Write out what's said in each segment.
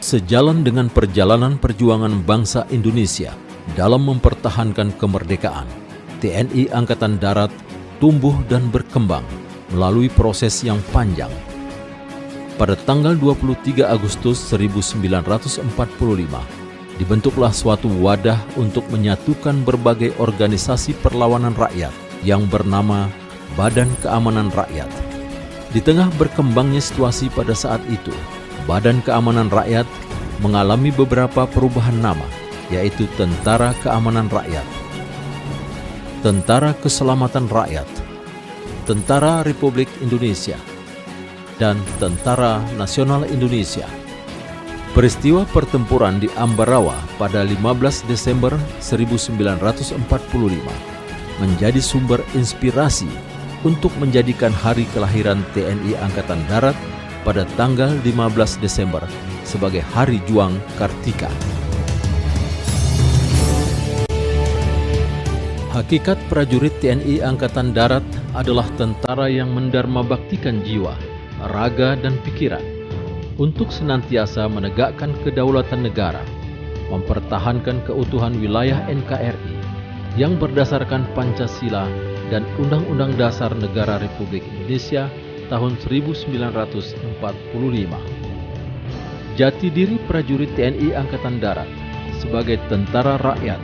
Sejalan dengan perjalanan perjuangan bangsa Indonesia dalam mempertahankan kemerdekaan, TNI Angkatan Darat tumbuh dan berkembang melalui proses yang panjang. Pada tanggal 23 Agustus 1945, dibentuklah suatu wadah untuk menyatukan berbagai organisasi perlawanan rakyat yang bernama Badan Keamanan Rakyat. Di tengah berkembangnya situasi pada saat itu, Badan Keamanan Rakyat mengalami beberapa perubahan nama, yaitu Tentara Keamanan Rakyat, Tentara Keselamatan Rakyat, Tentara Republik Indonesia, dan Tentara Nasional Indonesia. Peristiwa pertempuran di Ambarawa pada 15 Desember 1945 menjadi sumber inspirasi untuk menjadikan hari kelahiran TNI Angkatan Darat pada tanggal 15 Desember sebagai Hari Juang Kartika. Hakikat prajurit TNI Angkatan Darat adalah tentara yang mendarmabaktikan jiwa, raga, dan pikiran untuk senantiasa menegakkan kedaulatan negara, mempertahankan keutuhan wilayah NKRI yang berdasarkan Pancasila dan Undang-Undang Dasar Negara Republik Indonesia tahun 1945. Jati diri prajurit TNI Angkatan Darat sebagai tentara rakyat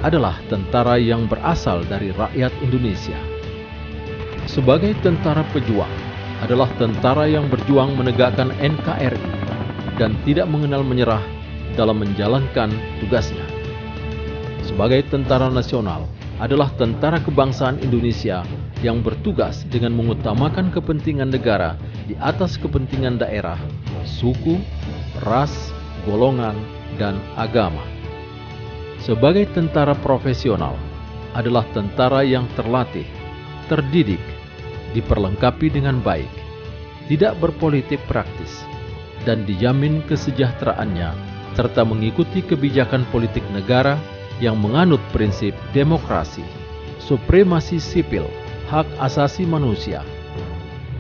adalah tentara yang berasal dari rakyat Indonesia. Sebagai tentara pejuang, adalah tentara yang berjuang menegakkan NKRI dan tidak mengenal menyerah dalam menjalankan tugasnya. Sebagai tentara nasional, adalah tentara kebangsaan Indonesia yang bertugas dengan mengutamakan kepentingan negara di atas kepentingan daerah, suku, ras, golongan, dan agama. Sebagai tentara profesional, adalah tentara yang terlatih, terdidik, diperlengkapi dengan baik, tidak berpolitik praktis, dan dijamin kesejahteraannya, serta mengikuti kebijakan politik negara yang menganut prinsip demokrasi, supremasi sipil, hak asasi manusia,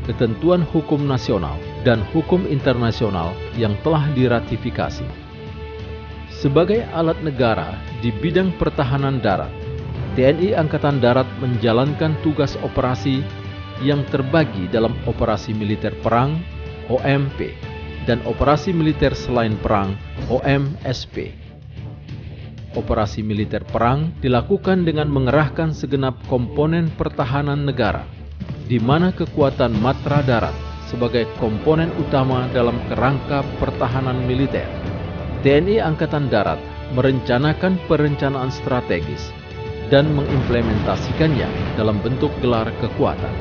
ketentuan hukum nasional, dan hukum internasional yang telah diratifikasi. Sebagai alat negara di bidang pertahanan darat, TNI Angkatan Darat menjalankan tugas operasi yang terbagi dalam operasi militer perang (OMP) dan operasi militer selain perang (OMSP). Operasi militer perang dilakukan dengan mengerahkan segenap komponen pertahanan negara, di mana kekuatan Matra Darat sebagai komponen utama dalam kerangka pertahanan militer. TNI Angkatan Darat merencanakan perencanaan strategis dan mengimplementasikannya dalam bentuk gelar kekuatan.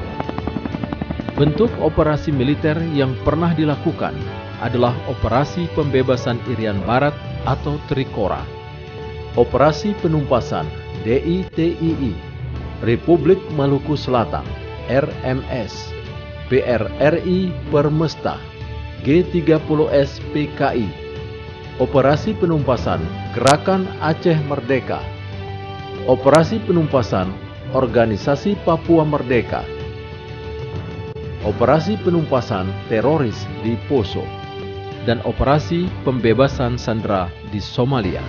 Bentuk operasi militer yang pernah dilakukan adalah Operasi Pembebasan Irian Barat atau Trikora, Operasi Penumpasan DITII, Republik Maluku Selatan RMS, PRRI Permesta, G30S PKI, Operasi Penumpasan Gerakan Aceh Merdeka, Operasi Penumpasan Organisasi Papua Merdeka, Operasi Penumpasan Teroris di Poso, dan Operasi Pembebasan Sandera di Somalia.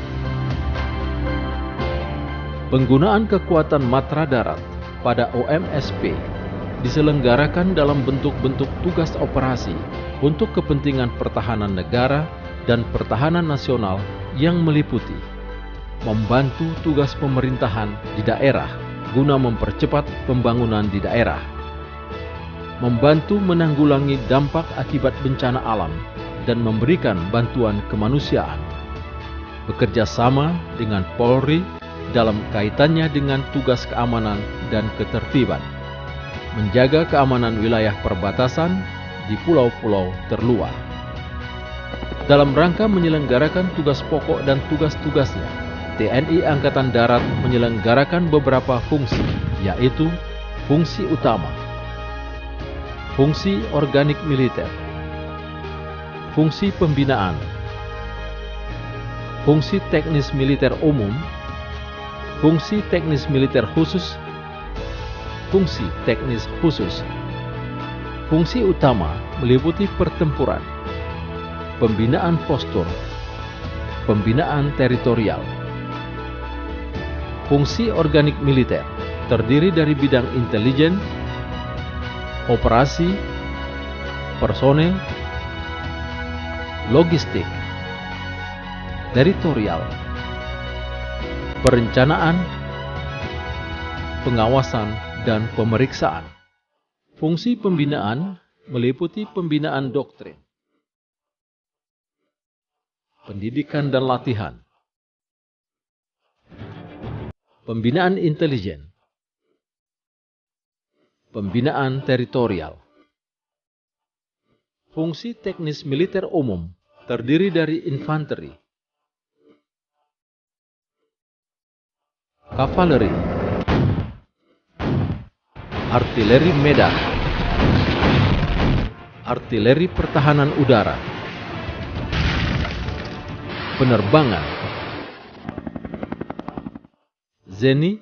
Penggunaan kekuatan Matra Darat pada OMSP diselenggarakan dalam bentuk-bentuk tugas operasi untuk kepentingan pertahanan negara dan pertahanan nasional yang meliputi membantu tugas pemerintahan di daerah guna mempercepat pembangunan di daerah, membantu menanggulangi dampak akibat bencana alam dan memberikan bantuan kemanusiaan, bekerja sama dengan Polri dalam kaitannya dengan tugas keamanan dan ketertiban, menjaga keamanan wilayah perbatasan di pulau-pulau terluar. Dalam rangka menyelenggarakan tugas pokok dan tugas-tugasnya, TNI Angkatan Darat menyelenggarakan beberapa fungsi, yaitu fungsi utama, fungsi organik militer, fungsi pembinaan, fungsi teknis militer umum, fungsi teknis militer khusus, fungsi teknis khusus. Fungsi utama meliputi pertempuran, pembinaan postur, Pembinaan teritorial. Fungsi organik militer terdiri dari bidang intelijen, operasi, personel, logistik, teritorial, perencanaan, pengawasan, dan pemeriksaan. Fungsi pembinaan meliputi pembinaan doktrin, pendidikan dan latihan, pembinaan intelijen, pembinaan teritorial. Fungsi teknis militer umum terdiri dari infanteri, kavaleri, artileri medan, artileri pertahanan udara, penerbangan, zeni,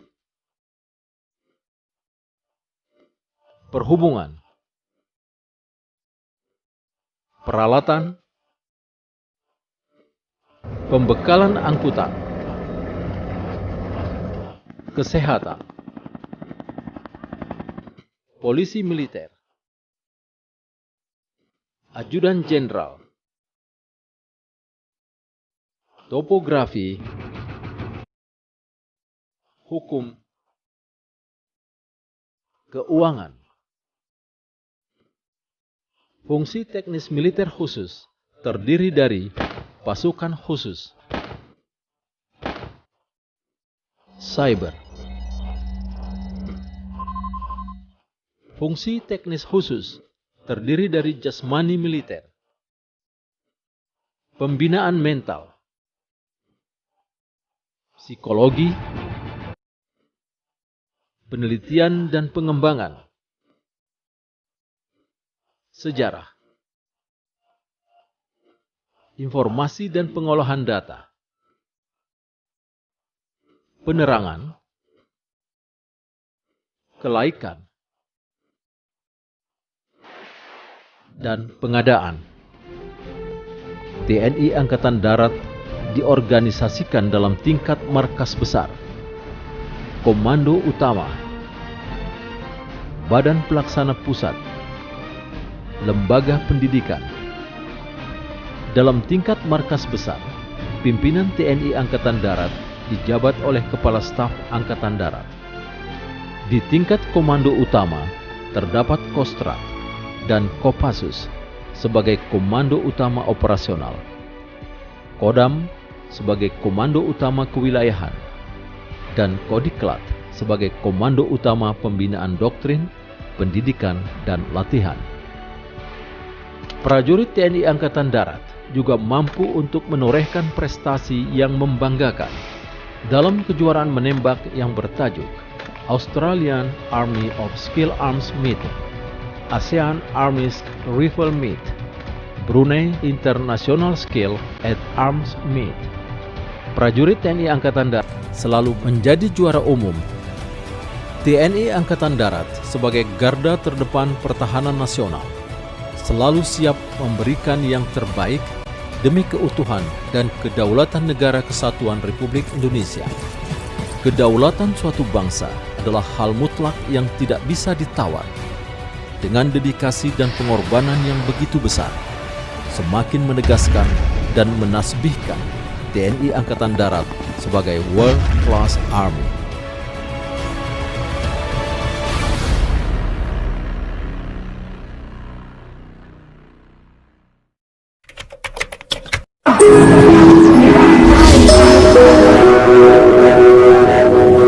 perhubungan, peralatan, pembekalan angkutan, kesehatan, polisi militer, ajudan jenderal, topografi, hukum, keuangan. Fungsi teknis militer khusus terdiri dari pasukan khusus, cyber. Fungsi teknis khusus terdiri dari jasmani militer, pembinaan mental, psikologi, penelitian dan pengembangan, sejarah, informasi dan pengolahan data, penerangan, kelaikan, dan pengadaan. TNI Angkatan Darat diorganisasikan dalam tingkat markas besar, Komando Utama, Badan Pelaksana Pusat, Lembaga Pendidikan. Dalam tingkat markas besar, pimpinan TNI Angkatan Darat dijabat oleh Kepala Staf Angkatan Darat. Di tingkat Komando Utama terdapat Kostrat dan Kopassus sebagai Komando Utama Operasional, Kodam sebagai Komando Utama Kewilayahan, dan Kodiklat sebagai Komando Utama Pembinaan Doktrin, Pendidikan, dan Latihan. Prajurit TNI Angkatan Darat juga mampu untuk menorehkan prestasi yang membanggakan dalam kejuaraan menembak yang bertajuk Australian Army of Skill Arms Meet, ASEAN Armies Rifle Meet, Brunei International Skill at Arms Meet. Prajurit TNI Angkatan Darat selalu menjadi juara umum. TNI Angkatan Darat sebagai garda terdepan pertahanan nasional selalu siap memberikan yang terbaik demi keutuhan dan kedaulatan Negara Kesatuan Republik Indonesia. Kedaulatan suatu bangsa adalah hal mutlak yang tidak bisa ditawar. Dengan dedikasi dan pengorbanan yang begitu besar, semakin menegaskan dan menasbihkan TNI Angkatan Darat sebagai World Class Army.